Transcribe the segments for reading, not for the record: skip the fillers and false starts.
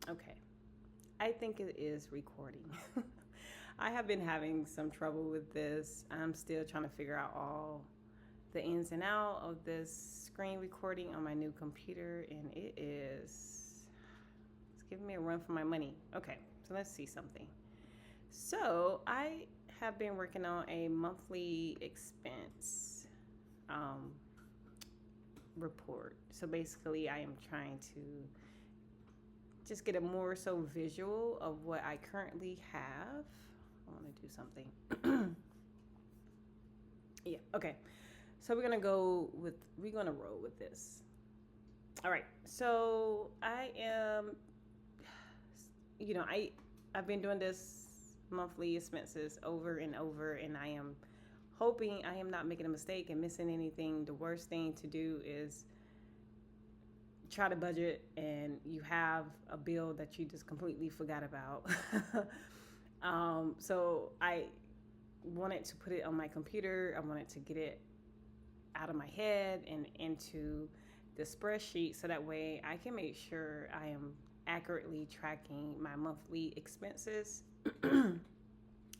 Okay. I think it is recording. I have been having some trouble with this. I'm still trying to figure out all the ins and out of this screen recording on my new computer, and it's giving me a run for my money. Okay, so let's see something. So I have been working on a monthly expense um, report. So basically, I am trying to just get a more so visual of what I currently have. I want to do something. Yeah, okay. So we're gonna roll with this. All right. So I am, I've been doing this monthly expenses over and over, and I am hoping I am not making a mistake and missing anything. The worst thing to do is try to budget and you have a bill that you just completely forgot about. So I wanted to put it on my computer. I wanted to get it out of my head and into the spreadsheet so that way I can make sure I am accurately tracking my monthly expenses.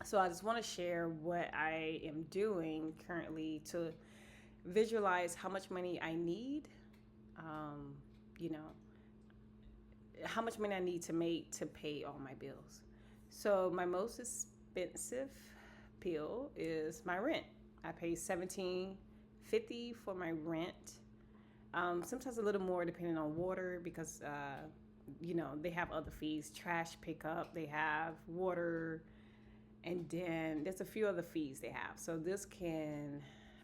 So I just want to share what I am doing currently to visualize how much money I need, um, you know, how much money I need to make to pay all my bills. So my most expensive bill is my rent. I pay $17.50 for my rent. Sometimes a little more depending on water because they have other fees, trash pickup, they have water, and then there's a few other fees they have. So this can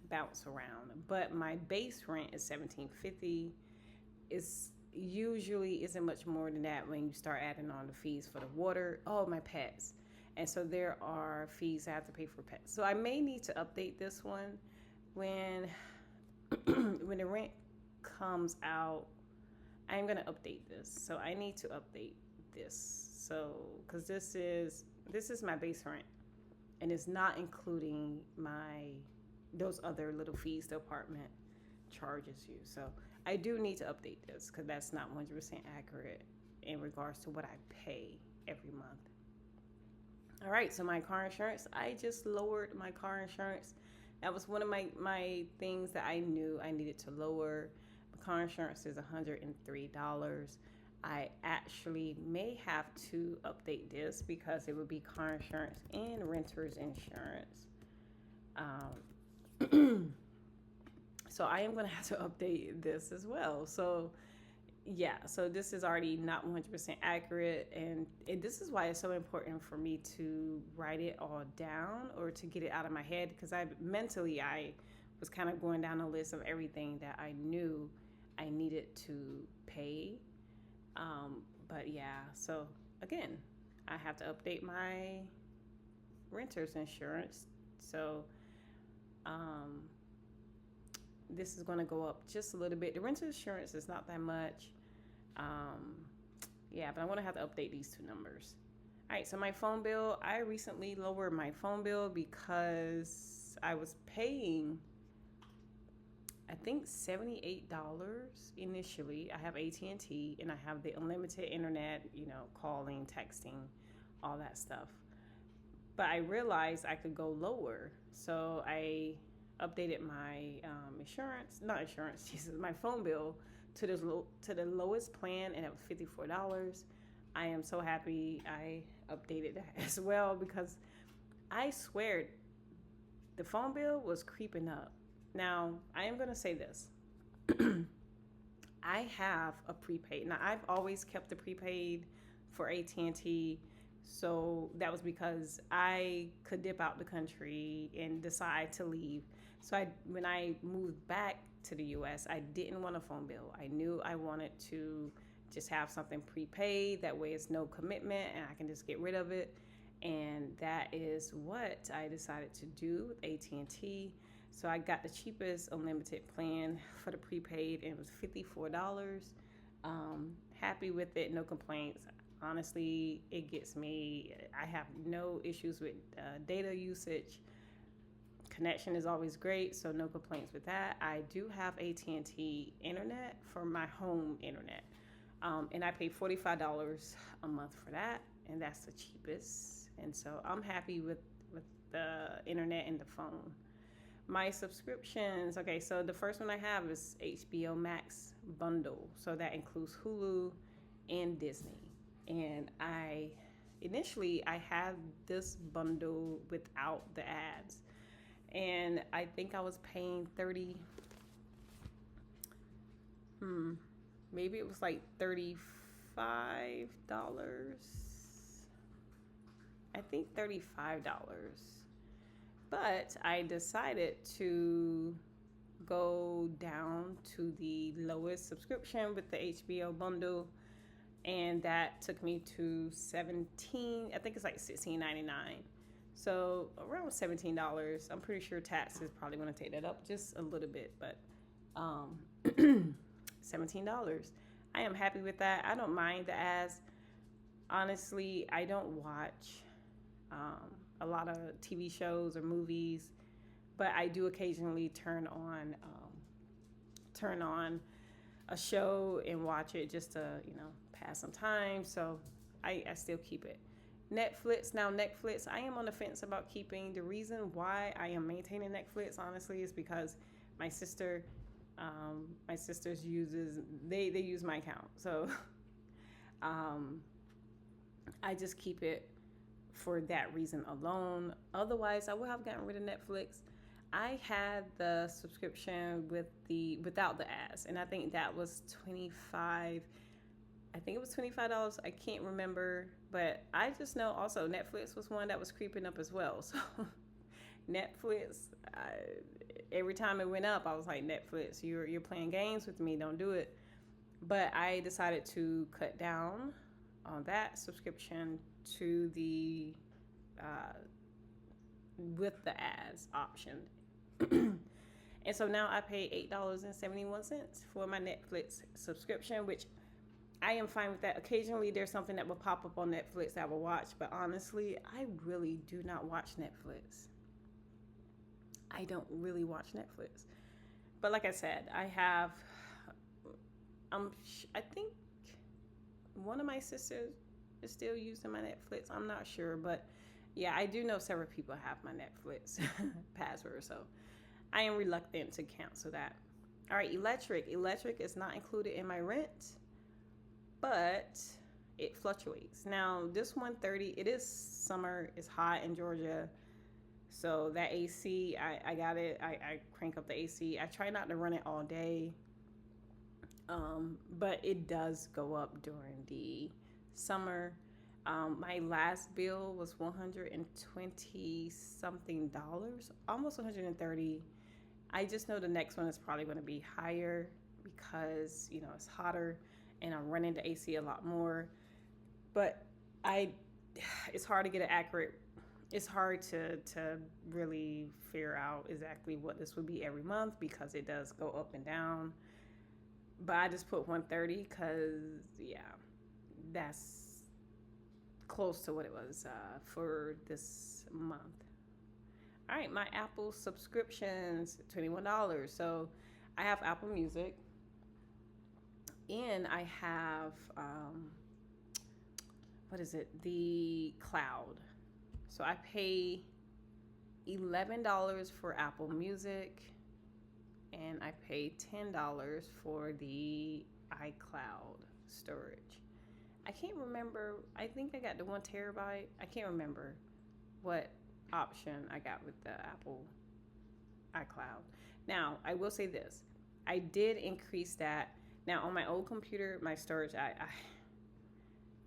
bounce around. But my base rent is $17.50. It's usually isn't much more than that when you start adding on the fees for the water. Oh, my pets. And so there are fees I have to pay for pets. So I may need to update this one when when the rent comes out. I'm gonna update this. So I need to update this. So because this is my base rent, and it's not including my those other little fees the apartment charges you. So I do need to update this because that's not 100% accurate in regards to what I pay every month. All right, so my car insurance, I just lowered my car insurance. That was one of my things that I knew I needed to lower. My car insurance is $103. I actually may have to update this because it would be car insurance and renter's insurance. So I am going to have to update this as well. So yeah, so this is already not 100% accurate, and this is why it's so important for me to write it all down or to get it out of my head, because I was kind of going down a list of everything that I knew I needed to pay. But yeah, so again, I have to update my renter's insurance. So um, this is going to go up just a little bit. The renter's insurance is not that much. Um, yeah, but I'm going to have to update these two numbers. All right, so my phone bill, I recently lowered my phone bill because I was paying, I think, $78 initially. I have AT&T and I have the unlimited internet, calling, texting, all that stuff. But I realized I could go lower. So I updated my not insurance, Jesus, my phone bill to the lowest plan, and it was $54. I am so happy I updated that as well because I swear the phone bill was creeping up. Now, I am going to say this. I have a prepaid. Now, I've always kept the prepaid for AT&T. So that was because I could dip out the country and decide to leave. So when I moved back to the US, I didn't want a phone bill. I knew I wanted to just have something prepaid. That way it's no commitment and I can just get rid of it. And that is what I decided to do with AT&T. So I got the cheapest unlimited plan for the prepaid, and it was $54. Happy with it, no complaints. Honestly, it gets me. I have no issues with data usage. Connection is always great, so no complaints with that. I do have AT&T internet for my home internet. And I pay $45 a month for that, and that's the cheapest. And so I'm happy with the internet and the phone. My subscriptions, okay, so the first one I have is HBO Max bundle. So that includes Hulu and Disney. And I had this bundle without the ads. And I think I was paying 30, maybe it was like $35. I think $35. But I decided to go down to the lowest subscription with the HBO bundle, and that took me to 17. I think it's like $16.99. So around $17. I'm pretty sure tax is probably going to take that up just a little bit, but $17. I am happy with that. I don't mind the ads. Honestly, I don't watch a lot of TV shows or movies, but I do occasionally turn on a show and watch it just to pass some time. So I still keep it. Netflix. Now Netflix, I am on the fence about keeping. The reason why I am maintaining Netflix, honestly, is because my sister, my sister's they use my account. So I just keep it for that reason alone. Otherwise, I would have gotten rid of Netflix. I had the subscription without the ads, and I think that was 25. I think it was $25. I can't remember, but I just know also Netflix was one that was creeping up as well. So Netflix, every time it went up, I was like, Netflix, you're playing games with me. Don't do it. But I decided to cut down on that subscription to the with the ads option. And so now I pay $8.71 for my Netflix subscription, which I am fine with that. Occasionally there's something that will pop up on Netflix that I will watch, but honestly, I really do not watch Netflix. I don't really watch Netflix. But like I said, I think one of my sisters is still using my Netflix. I'm not sure, but yeah, I do know several people have my Netflix password, so I am reluctant to cancel that. All right, electric. Electric is not included in my rent, but it fluctuates. Now, this 130, it is summer, it's hot in Georgia. So that AC, I got it. I crank up the AC. I try not to run it all day. But it does go up during the summer. My last bill was $120 something, almost 130. I just know the next one is probably going to be higher because it's hotter and I'm running the AC a lot more. But it's hard to get an accurate. It's hard to really figure out exactly what this would be every month because it does go up and down. But I just put 130 because that's close to what it was for this month. All right, my Apple subscriptions, $21. So I have Apple Music, and I have the cloud. So I pay $11 for Apple Music, and I pay $10 for the iCloud storage. I can't remember. I think I got the 1 terabyte. I can't remember what option I got with the Apple iCloud. Now, I will say this. I did increase that. Now, on my old computer, my storage,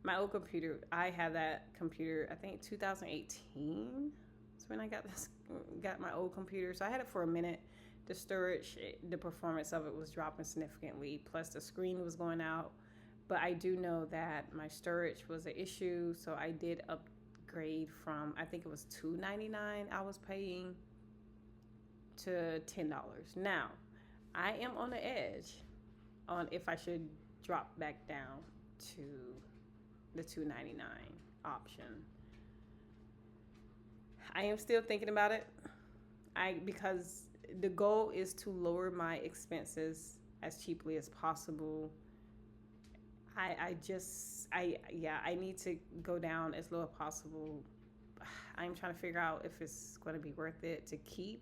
my old computer, I had that computer, I think 2018 is when I got my old computer. So I had it for a minute. The storage, the performance of it was dropping significantly. Plus the screen was going out. But I do know that my storage was an issue. So I did upgrade from, I think it was $2.99 I was paying to $10. Now, I am on the edge on if I should drop back down to the $2.99 option. I am still thinking about it. Because the goal is to lower my expenses as cheaply as possible. I need to go down as low as possible. I'm trying to figure out if it's going to be worth it to keep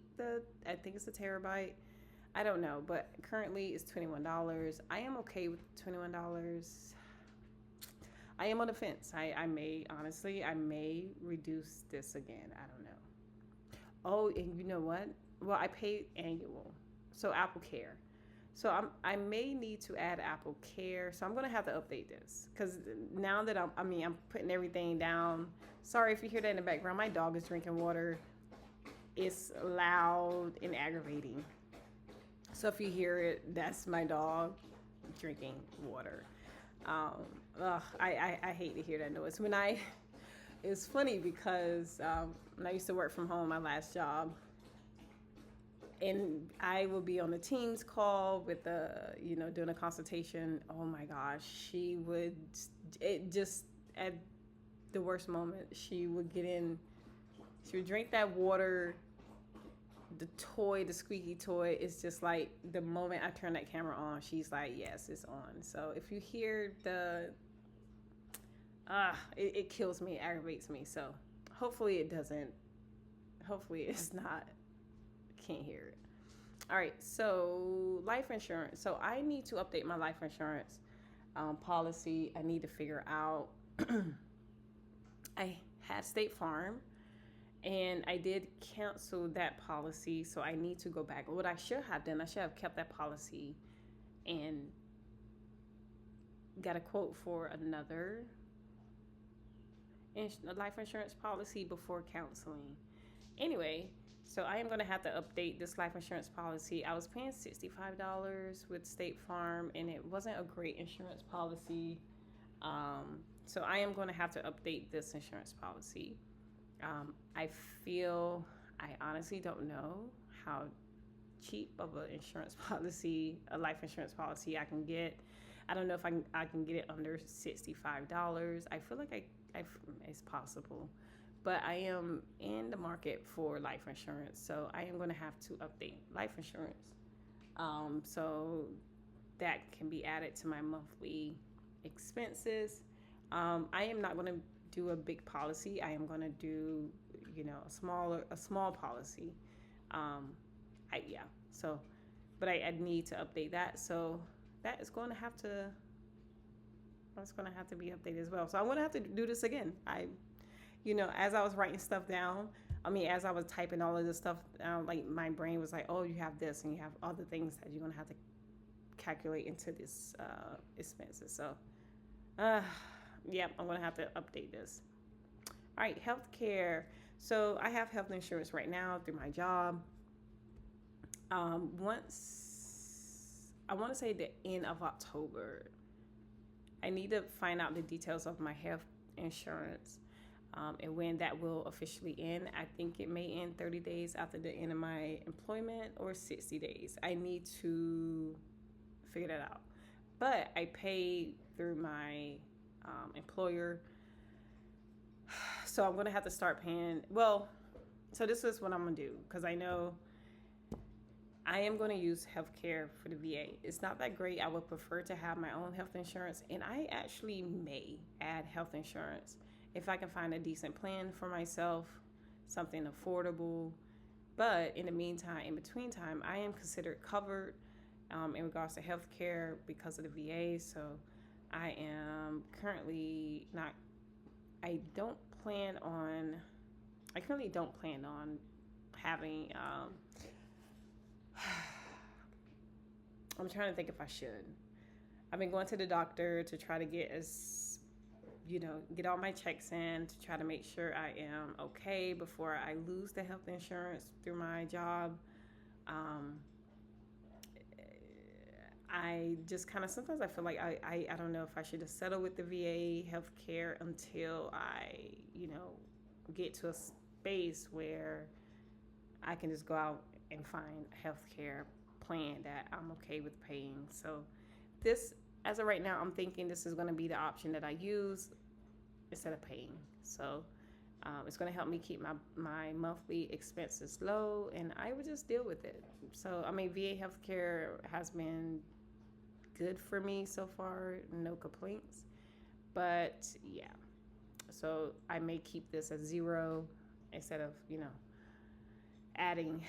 I think it's a terabyte. I don't know, but currently it's $21. I am okay with $21. I am on the fence. I may, honestly, I may reduce this again. I don't know. Oh, and you know what? Well, I pay annual. So Apple Care. So I may need to add Apple Care. So I'm gonna have to update this because now that I'm putting everything down. Sorry if you hear that in the background. My dog is drinking water. It's loud and aggravating. So if you hear it, that's my dog drinking water. I hate to hear that noise. It's funny because when I used to work from home, my last job, and I would be on the Teams call with doing a consultation. Oh my gosh, it just at the worst moment, she would drink that water. The squeaky toy is just like the moment I turn that camera on, she's like, yes, it's on. So if you hear it kills me, it aggravates me. So hopefully it doesn't, hopefully it's not, can't hear it. All right, so life insurance. So I need to update my life insurance policy. I need to figure out, I had State Farm and I did cancel that policy, so I need to go back. What I should have done, I should have kept that policy and got a quote for another life insurance policy before counseling. Anyway, so I am going to have to update this life insurance policy. I was paying $65 with State Farm, and it wasn't a great insurance policy. So I am going to have to update this insurance policy. I honestly don't know how cheap of a life insurance policy I can get. I don't know if I can get it under $65. I feel like it's possible, but I am in the market for life insurance, so I am going to have to update life insurance. So that can be added to my monthly expenses. I am not going to do a big policy. I am going to do, a small policy. But I need to update that. So that is going to have to, that's going to have to be updated as well. So I'm going to have to do this again. As I was writing stuff down, as I was typing all of this stuff down, like my brain was like, oh, you have this and you have other things that you're going to have to calculate into this expenses. So, I'm going to have to update this. All right, healthcare. So I have health insurance right now through my job. Once, I want to say the end of October, I need to find out the details of my health insurance and when that will officially end. I think it may end 30 days after the end of my employment or 60 days. I need to figure that out. But I pay through my employer. So I'm going to have to start paying. Well, so this is what I'm going to do, because I know I am going to use healthcare for the VA. It's not that great. I would prefer to have my own health insurance, and I actually may add health insurance if I can find a decent plan for myself, something affordable. But in the meantime, in between time, I am considered covered in regards to healthcare because of the VA. So I am currently not. I currently don't plan on having. I'm trying to think if I should. I've been going to the doctor to try to get all my checks in to try to make sure I am okay before I lose the health insurance through my job. I just kind of, sometimes I feel like I don't know if I should just settle with the VA healthcare until I, get to a space where I can just go out and find a healthcare plan that I'm okay with paying. So this, as of right now, I'm thinking this is going to be the option that I use instead of paying. So it's going to help me keep my monthly expenses low, and I would just deal with it. So, VA healthcare has been good for me so far. No complaints. But yeah, so I may keep this at zero instead of, adding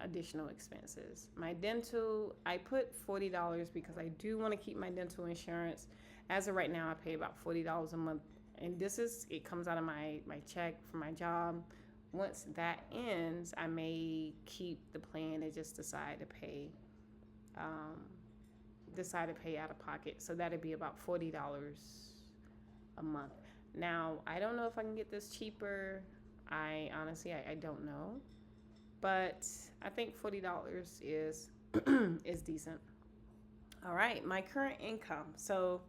additional expenses. My dental, I put $40 because I do want to keep my dental insurance. As of right now, I pay about $40 a month. And it comes out of my check for my job. Once that ends, I may keep the plan and just um, decide to pay out of pocket. So that'd be about $40 a month. Now, I don't know if I can get this cheaper. I honestly, I don't know, but I think $40 is is decent. All right, my current income. So,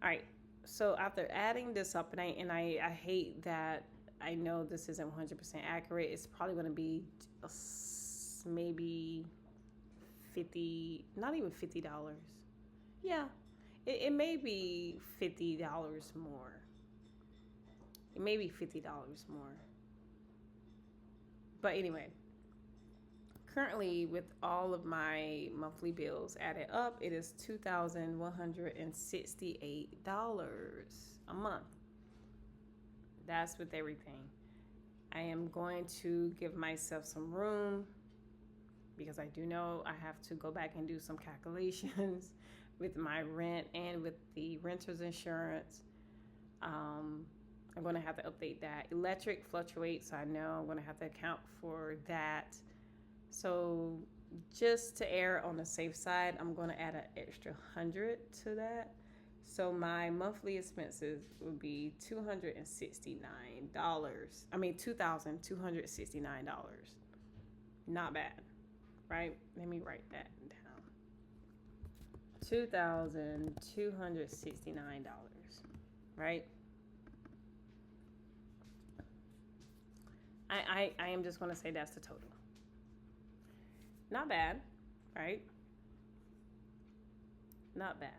all right. So after adding this up, and I hate that I know this isn't 100% accurate. It's probably going to be maybe 50, not even $50. Yeah, it may be $50 more. It may be $50 more. But anyway, currently with all of my monthly bills added up, it is $2,168 a month. That's with everything. I am going to give myself some room because I do know I have to go back and do some calculations with my rent and with the renter's insurance. I'm going to have to update that. Electric fluctuates, so I know I'm going to have to account for that. So just to err on the safe side, I'm going to add an extra 100 to that. So my monthly expenses would be $269. I mean $2,269. Not bad, right? Let me write that down. $2,269, right? I am just going to say that's the total. Not bad, right? Not bad.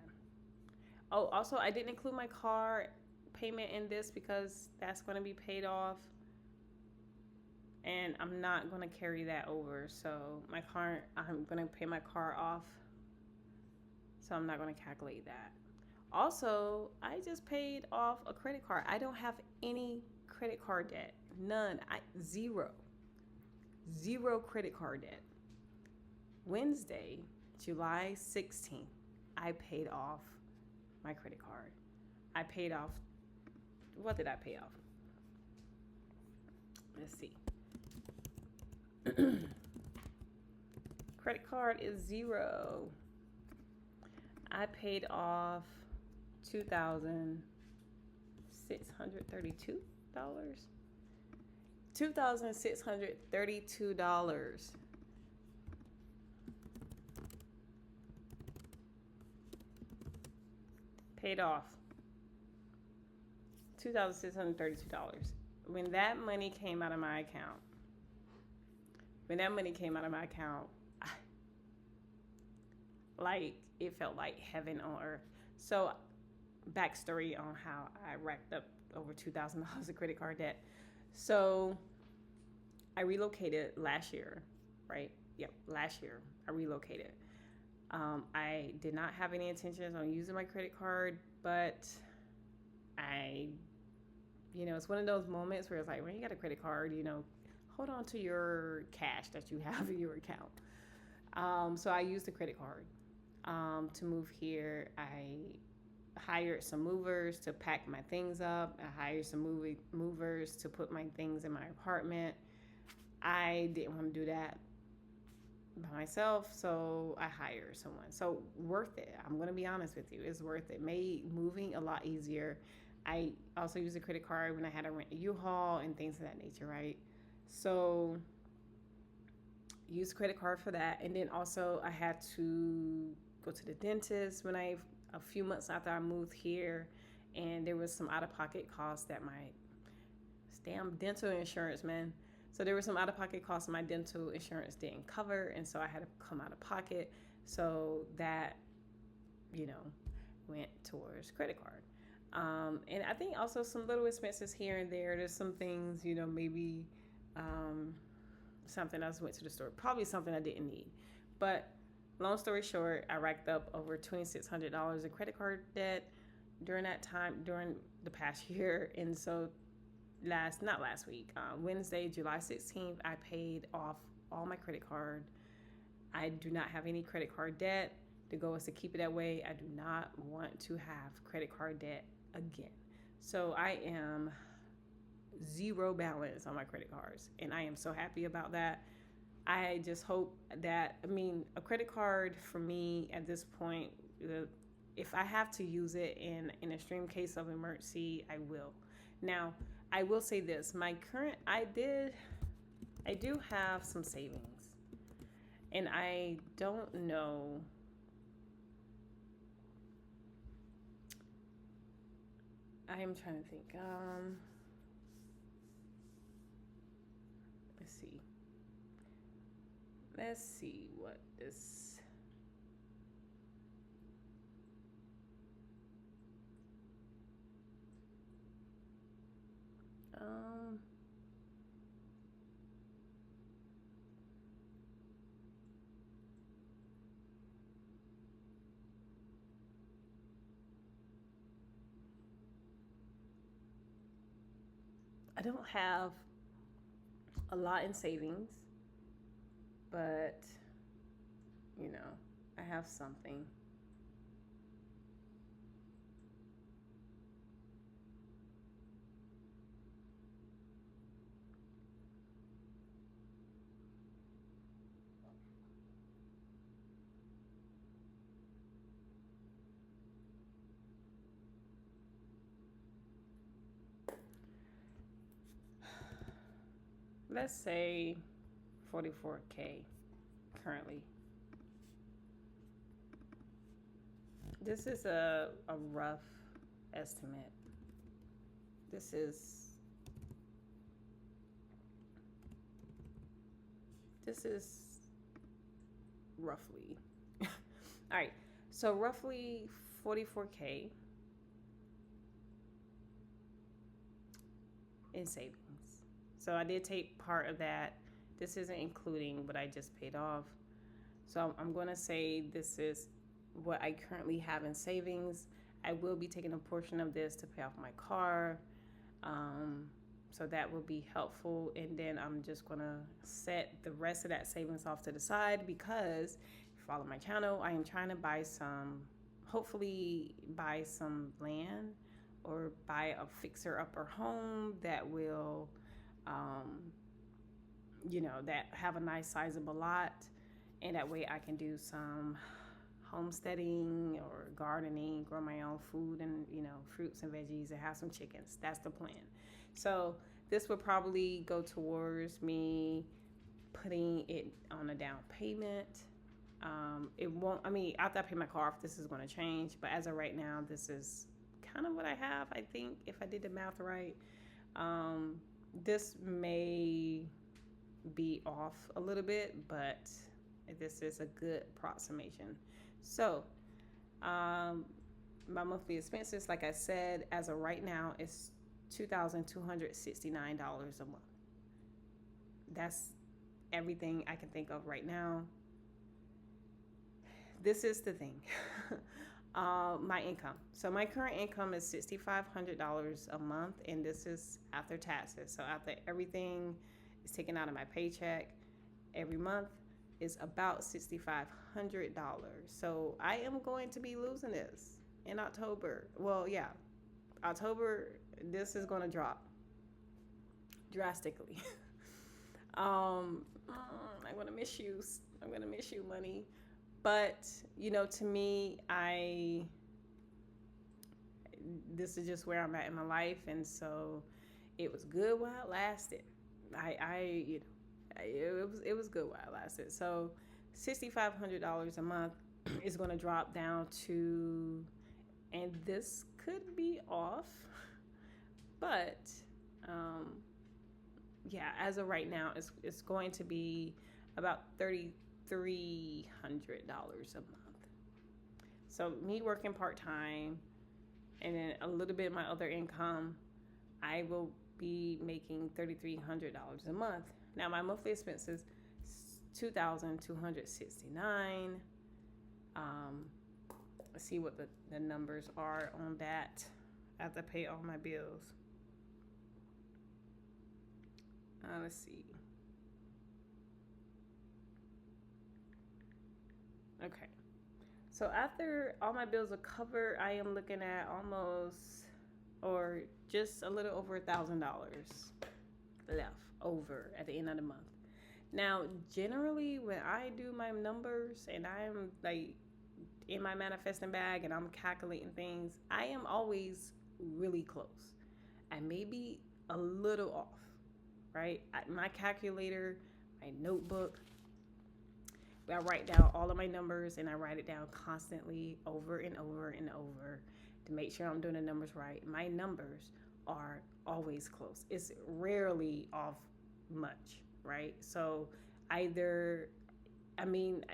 Oh, also, I didn't include my car payment in this because that's going to be paid off. And I'm not going to carry that over. So I'm going to pay my car off. So I'm not going to calculate that. Also, I just paid off a credit card. I don't have any credit card debt. None. Zero credit card debt. Wednesday, July 16th, I paid off my credit card. I paid off, what did I pay off? Let's see. Credit card is zero. I paid off $2,632. $2,632. Paid off. $2,632. When that money came out of my account, like it felt like heaven on earth. So, backstory on how I racked up over $2,000 of credit card debt. So, I relocated last year, right? Yep, last year I relocated. I did not have any intentions on using my credit card, but it's one of those moments where it's like when you got a credit card, hold on to your cash that you have in your account. So I used the credit card to move here. I hired some movers to pack my things up. I hired some movers to put my things in my apartment. I didn't want to do that by myself, so I hired someone. So worth it. I'm going to be honest with you. It's worth it. Made moving a lot easier. I also used a credit card when I had to rent a U-Haul and things of that nature, right? So use credit card for that. And then also I had to go to the dentist a few months after I moved here, and there was some out-of-pocket costs that my damn dental insurance, man. So there were some out-of-pocket costs my dental insurance didn't cover, and so I had to come out of pocket. So that, went towards credit card. And I think also some little expenses here and there. There's some things, maybe something else went to the store. Probably something I didn't need. But Long story short, I racked up over $2,600 in credit card debt during that time, during the past year. And so not last week, Wednesday, July 16th, I paid off all my credit card. I do not have any credit card debt. The goal is to keep it that way. I do not want to have credit card debt again. So I am zero balance on my credit cards, and I am so happy about that. I just hope that, I mean, a credit card for me at this point, if I have to use it in an extreme case of emergency, I will. Now, I will say this: I do have some savings, and I don't know. I am trying to think. Let's see. Let's see what this. Um, I don't have a lot in savings, but you know, I have something. Let's say 44K currently. This is a rough estimate. This is this is roughly. All right. So roughly 44K in savings. So I did take part of that. This isn't including what I just paid off. So I'm going to say this is what I currently have in savings. I will be taking a portion of this to pay off my car. So that will be helpful. And then I'm just going to set the rest of that savings off to the side because if you follow my channel, I am trying to hopefully buy some land or buy a fixer upper home that will, that have a nice sizable lot. And that way I can do some homesteading or gardening, grow my own food and, fruits and veggies and have some chickens. That's the plan. So this would probably go towards me putting it on a down payment. It won't, after I pay my car off, this is going to change. But as of right now, this is kind of what I have, I think, if I did the math right. This may be off a little bit, but this is a good approximation. So, my monthly expenses, like I said, as of right now, is $2,269 a month. That's everything I can think of right now. This is the thing. My income. So my current income is $6,500 a month, and this is after taxes. So after everything is taken out of my paycheck every month, is about $6,500. So I am going to be losing this in October. Well, yeah, October. This is going to drop drastically. I'm gonna miss you. I'm gonna miss you, money. But to me, this is just where I'm at in my life, and so it was good while it lasted. It was good while it lasted. So $6,500 a month is going to drop down to, and this could be off, but yeah, as of right now, it's going to be about $3,300 a month. So me working part-time and then a little bit of my other income, I will be making $3,300 a month. Now my monthly expenses $2,269. Um, let's see what the numbers are on that after I pay all my bills. Let's see. Okay. So after all my bills are covered, I am looking at almost or just a little over $1,000 left over at the end of the month. Now, generally, when I do my numbers and I'm like in my manifesting bag and I'm calculating things, I am always really close. I may be a little off, right? My calculator, my notebook, I write down all of my numbers and I write it down constantly over and over and over to make sure I'm doing the numbers right. My numbers are always close. It's rarely off much, right? So either, I mean,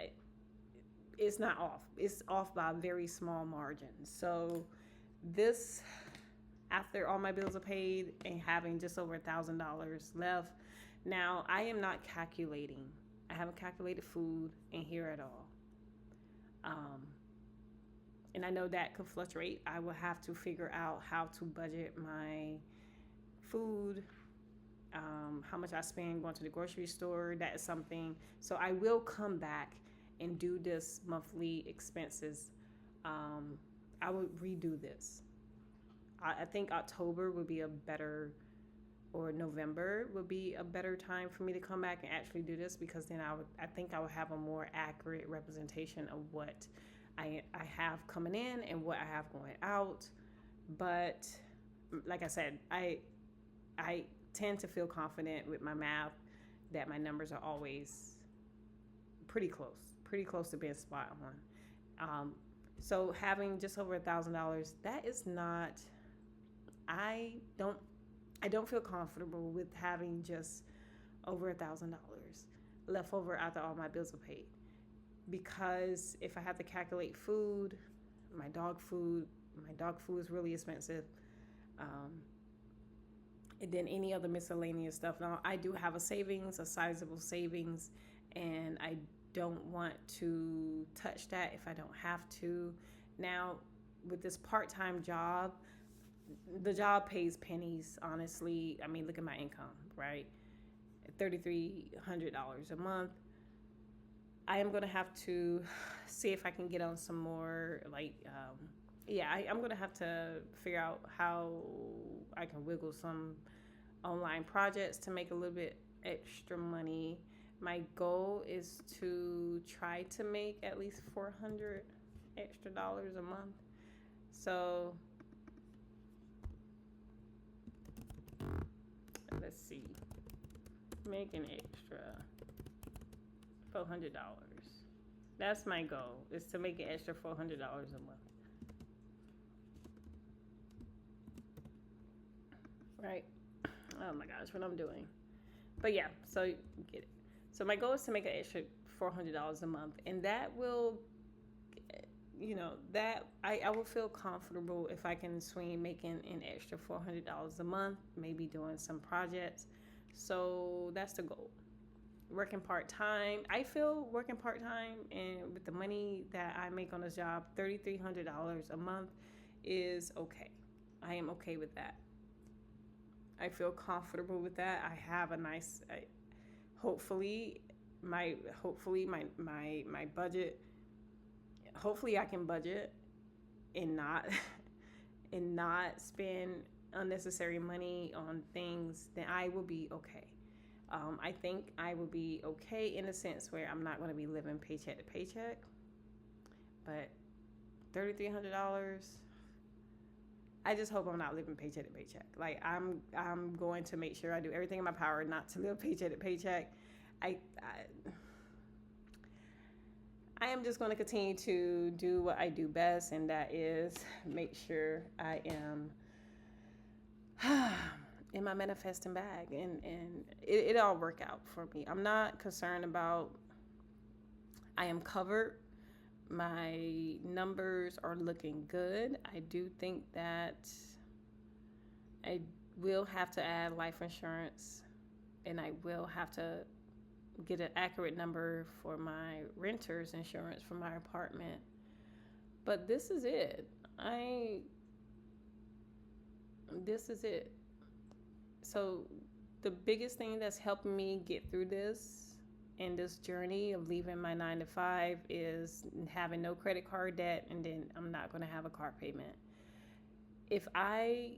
it's not off. It's off by a very small margin. So this, after all my bills are paid and having just over $1,000 left, now I am not calculating. I haven't calculated food in here at all. Um, and I know that could fluctuate. I will have to figure out how to budget my food, how much I spend going to the grocery store. That is something. So I will come back and do this monthly expenses. I would redo this. I think October would be a better, or November would be a better time for me to come back and actually do this, because then I think I would have a more accurate representation of what I have coming in and what I have going out. But like I said, I tend to feel confident with my math that my numbers are always pretty close to being spot on. So having just over $1,000, that is not. I don't feel comfortable with having just over $1,000 left over after all my bills are paid, because if I have to calculate food, my dog food is really expensive, and then any other miscellaneous stuff. Now I do have a sizable savings, and I don't want to touch that if I don't have to. Now with this part-time job, the job pays pennies, honestly. I mean, look at my income, right? $3,300 a month. I am going to have to see if I can get on some more, I'm going to have to figure out how I can wiggle some online projects to make a little bit extra money. My goal is to try to make at least $400 extra dollars a month. So let's see, make an extra $400. That's my goal, is to make an extra $400 a month. Right? Oh my gosh, what I'm doing. But yeah, so you get it. So my goal is to make an extra $400 a month, and that will, that I will feel comfortable if I can swing making an extra $400 a month, maybe doing some projects. So that's the goal. Working part-time, I feel working part-time and with the money that I make on this job, $3,300 a month is okay. I am okay with that. I feel comfortable with that. I have a nice, hopefully my budget, hopefully I can budget and not and not spend unnecessary money on things. Then I will be okay. I think I will be okay in a sense where I'm not going to be living paycheck to paycheck. But $3,300, I just hope I'm not living paycheck to paycheck. Like I'm going to make sure I do everything in my power not to live paycheck to paycheck. I am just going to continue to do what I do best, and that is make sure I am in my manifesting bag, and it all work out for me. I'm not concerned about, I am covered. My numbers are looking good. I do think that I will have to add life insurance, and I will have to get an accurate number for my renter's insurance for my apartment. But this is it. I this is it. So the biggest thing that's helping me get through this in this journey of leaving my 9 to 5 is having no credit card debt, and then I'm not going to have a car payment. If I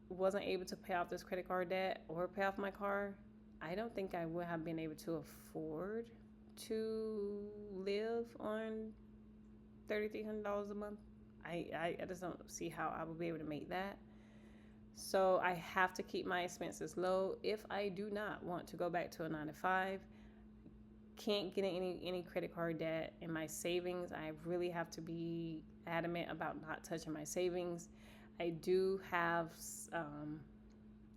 wasn't able to pay off this credit card debt or pay off my car, I don't think I would have been able to afford to live on $3,300 a month. I just don't see how I would be able to make that. So I have to keep my expenses low if I do not want to go back to a 9 to 5. Can't get any credit card debt. In my savings, I really have to be adamant about not touching my savings. I do have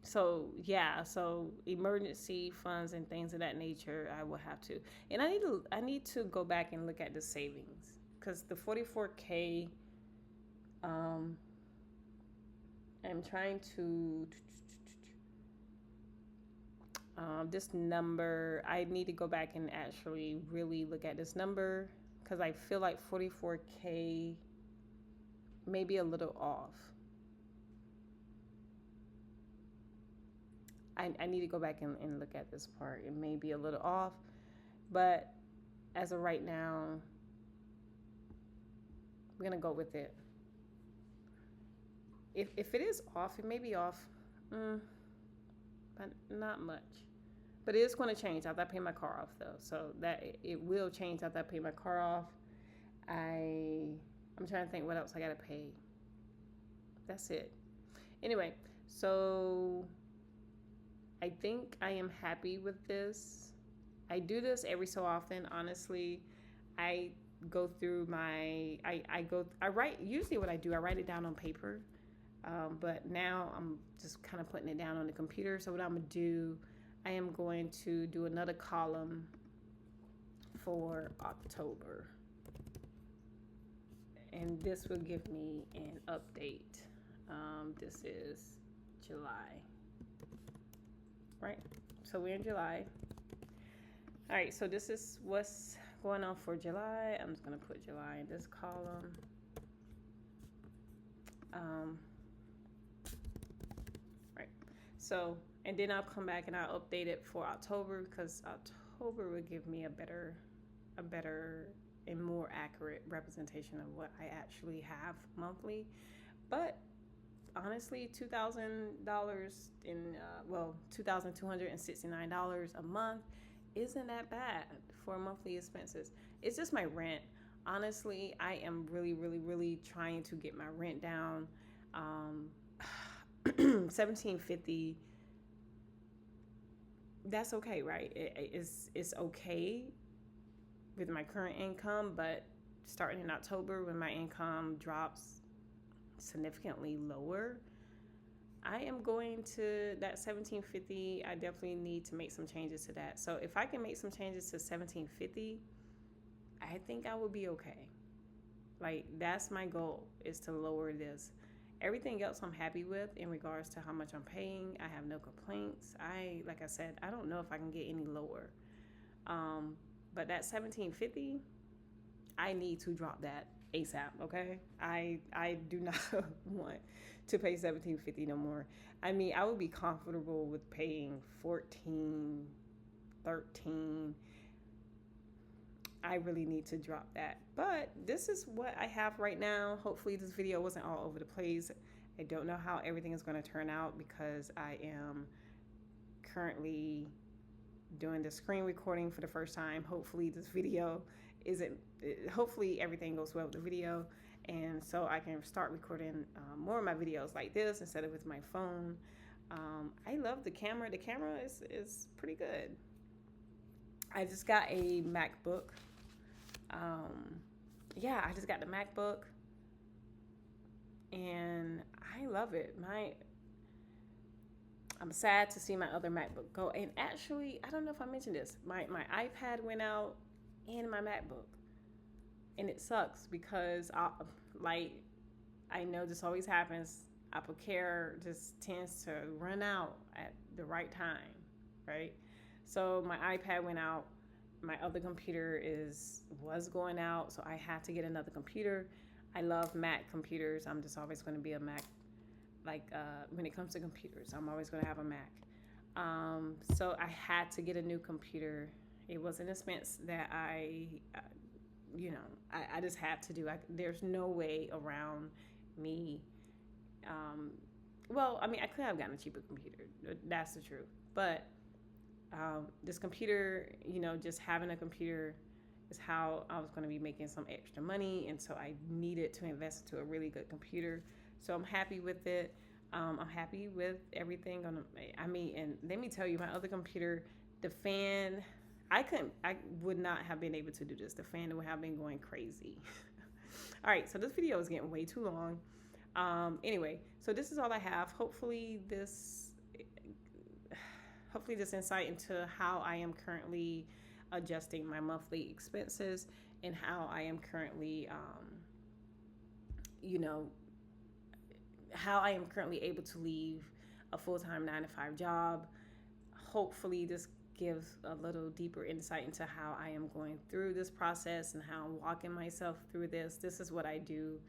so emergency funds and things of that nature I will have to. And I need to go back and look at the savings, because the 44K, I'm trying to this number, I need to go back and actually really look at this number, because I feel like 44K may be a little off. I need to go back and look at this part. It may be a little off, but as of right now, we're gonna go with it. If it is off, it may be off, but not much. But it is going to change after I pay my car off, though. So that it will change after I pay my car off. I'm trying to think what else I gotta pay. That's it. Anyway, so I think I am happy with this. I do this every so often, honestly. I go through my I write, usually what I do, I write it down on paper. But now I'm just kind of putting it down on the computer. So what I'm gonna do, I am going to do another column for October, and this will give me an update. This is July, right? So we're in July. All right, so this is what's going on for July. I'm just gonna put July in this column. Right. So, and then I'll come back and I'll update it for October, because October will give me a better and more accurate representation of what I actually have monthly. But honestly, $2,000 in $2,269 a month isn't that bad for monthly expenses. It's just my rent. Honestly, I am really trying to get my rent down. $1,750. That's okay, right? It's okay with my current income, but starting in October, when my income drops significantly lower, I am going to that $1,750. I definitely need to make some changes to that. So if I can make some changes to $1,750, I think I will be okay. Like, that's my goal, is to lower this. Everything else I'm happy with in regards to how much I'm paying. I have no complaints. Like I said, I don't know if I can get any lower. But that $1,750, I need to drop that ASAP, okay? I do not want to pay $1,750 no more. I mean, I would be comfortable with paying $14, $13. I really need to drop that. But this is what I have right now. Hopefully this video wasn't all over the place. I don't know how everything is going to turn out, because I am currently doing the screen recording for the first time. Hopefully this video hopefully everything goes well with the video, and so I can start recording more of my videos like this instead of with my phone. I love the camera. The camera is pretty good. I just got a MacBook. I just got the MacBook, and I love it. I'm sad to see my other MacBook go. And actually, I don't know if I mentioned this. My iPad went out and my MacBook, and it sucks, because I know this always happens. Apple Care just tends to run out at the right time, right? So my iPad went out. My other computer was going out, so I had to get another computer. I love Mac computers. I'm just always going to be a Mac. Like when it comes to computers, I'm always going to have a Mac. So I had to get a new computer. It was an expense that I just had to do. There's no way around me. Um, well, I mean, I could have gotten a cheaper computer. That's the truth. But this computer, just having a computer is how I was going to be making some extra money. And so I needed to invest into a really good computer. So I'm happy with it. I'm happy with everything. And let me tell you, my other computer, the fan, I would not have been able to do this. The fan would have been going crazy. All right, so this video is getting way too long. Anyway, so this is all I have. Hopefully this insight into how I am currently adjusting my monthly expenses and how I am currently, you know, how I am currently able to leave a full-time 9 to 5 job. Hopefully this gives a little deeper insight into how I am going through this process and how I'm walking myself through this. This is what I do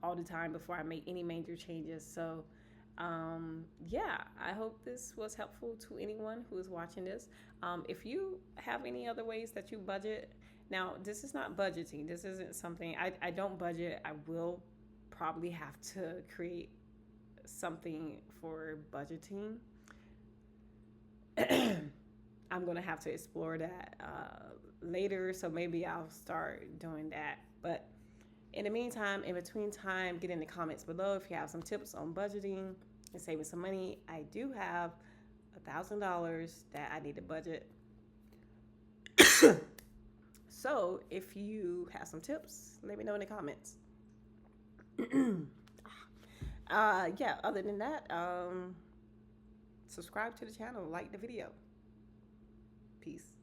all the time before I make any major changes. So yeah, I hope this was helpful to anyone who is watching this. If you have any other ways that you budget, now this is not budgeting. This isn't something I don't budget. I will probably have to create something for budgeting. I'm going to have to explore that later. So maybe I'll start doing that. But in the meantime, in between time, get in the comments below if you have some tips on budgeting and saving some money. I do have $1,000 that I need to budget. So if you have some tips, let me know in the comments. Yeah, other than that, subscribe to the channel, like the video. Peace.